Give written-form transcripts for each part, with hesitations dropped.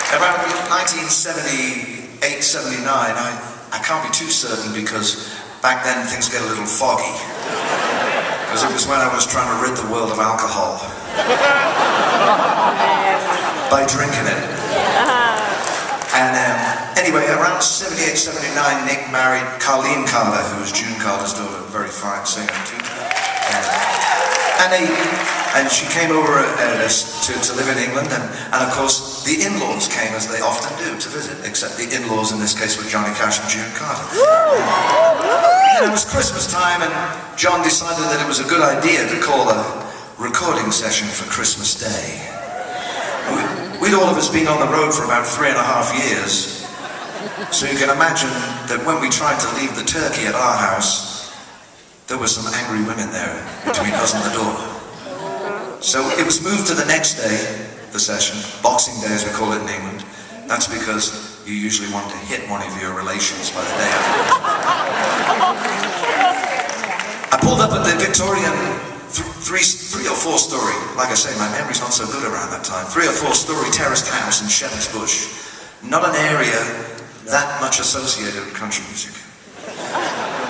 Around 1978, 79, I can't be too certain because back then things get a little foggy. Because it was when I was trying to rid the world of alcohol. By drinking it. And anyway, around 78, 79, Nick married Colleen Carter, who was June Carter's daughter, a very fine singer too. And she came over to live in England, and of course the in-laws came, as they often do, to visit, except the in-laws in this case were Johnny Cash and June Carter. And it was Christmas time, and John decided that it was a good idea to call a recording session for Christmas Day. We'd all of us been on the road for about 3.5 years, so you can imagine that when we tried to leave the turkey at our house, there were some angry women there between us and the door. So it was moved to the next day, the session, Boxing Day as we call it in England. That's because you usually want to hit one of your relations by the day after. I pulled up at the Victorian three or four story, like I say, my memory's not so good around that time, 3 or 4 story terraced house in Shepherd's Bush. Not an area that much associated with country music.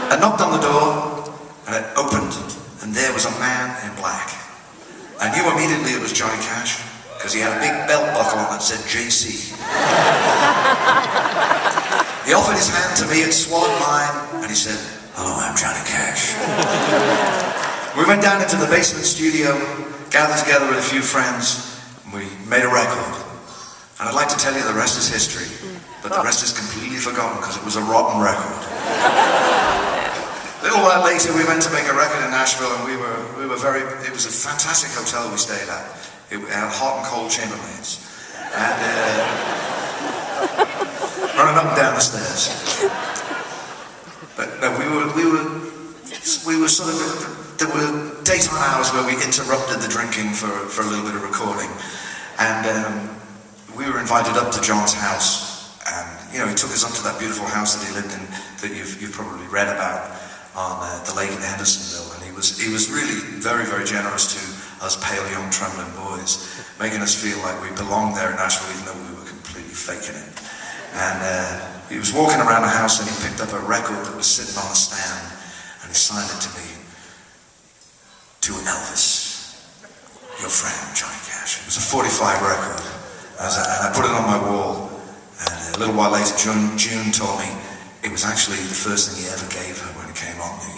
I knocked on the door, and it opened, and there was a man in black. I knew immediately it was Johnny Cash, because he had a big belt buckle on that said JC. He offered his hand to me and swallowed mine, and he said, "Hello, I'm Johnny Cash." We went down into the basement studio, gathered together with a few friends, and we made a record. And I'd like to tell you the rest is history, but the rest is completely forgotten because it was a rotten record. A little while later, we went to make a record in Nashville, and it was a fantastic hotel we stayed at. It had hot and cold chambermaids. And running up and down the stairs. But no, we were sort of, there were daytime hours where we interrupted the drinking for a little bit of recording. And we were invited up to John's house. And, you know, he took us up to that beautiful house that he lived in, that you've probably read about, on the lake in Hendersonville, and he was really very, very generous to us pale young trembling boys, making us feel like we belonged there in Nashville even though we were completely faking it. And he was walking around the house and he picked up a record that was sitting on a stand, and he signed it to me, "To Elvis, your friend Johnny Cash." It was a 45 record, and I put it on my wall, and a little while later June told me it was actually the first thing he ever gave her when he came on the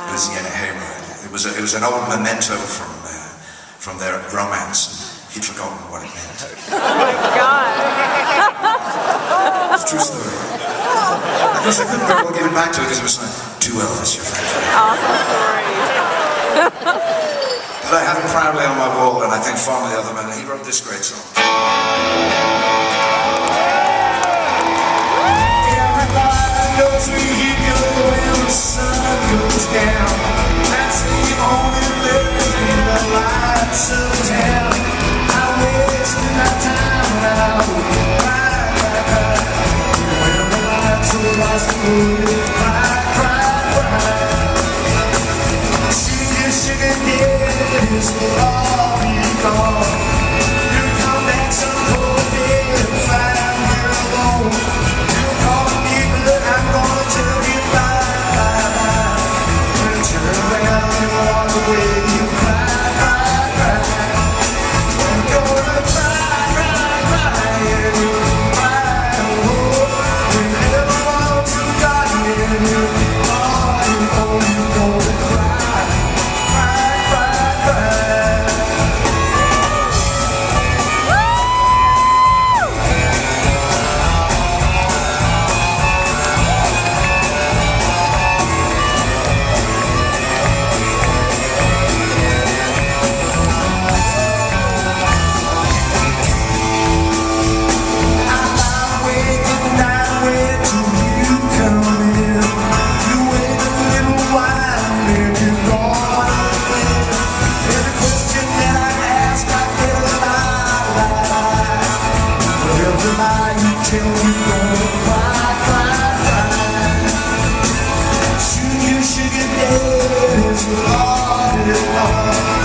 Louisiana hayride. It was an old memento from their romance, and he'd forgotten what it meant. Oh my God! It's a true story. I guess I couldn't very well give it back to her because it was like, "To Elvis, your friend." Awesome story. But I have it proudly on my wall, and I think fondly of him, and he wrote this great song. Knows we hear when the sun goes down. That's the only living in the lights of town. I wasted my time and I would cry. When the lights are lost, I would cry. Sugar, dead is all you gone. You come back some cold day and find me alone. You call me, but I'm gonna tell you bye. And turn around and walk away. You cry. I'm gonna cry, and you cry. Oh, you never want to God, and you gonna cry. Till you go cry. Soon you sugar dead is all it all.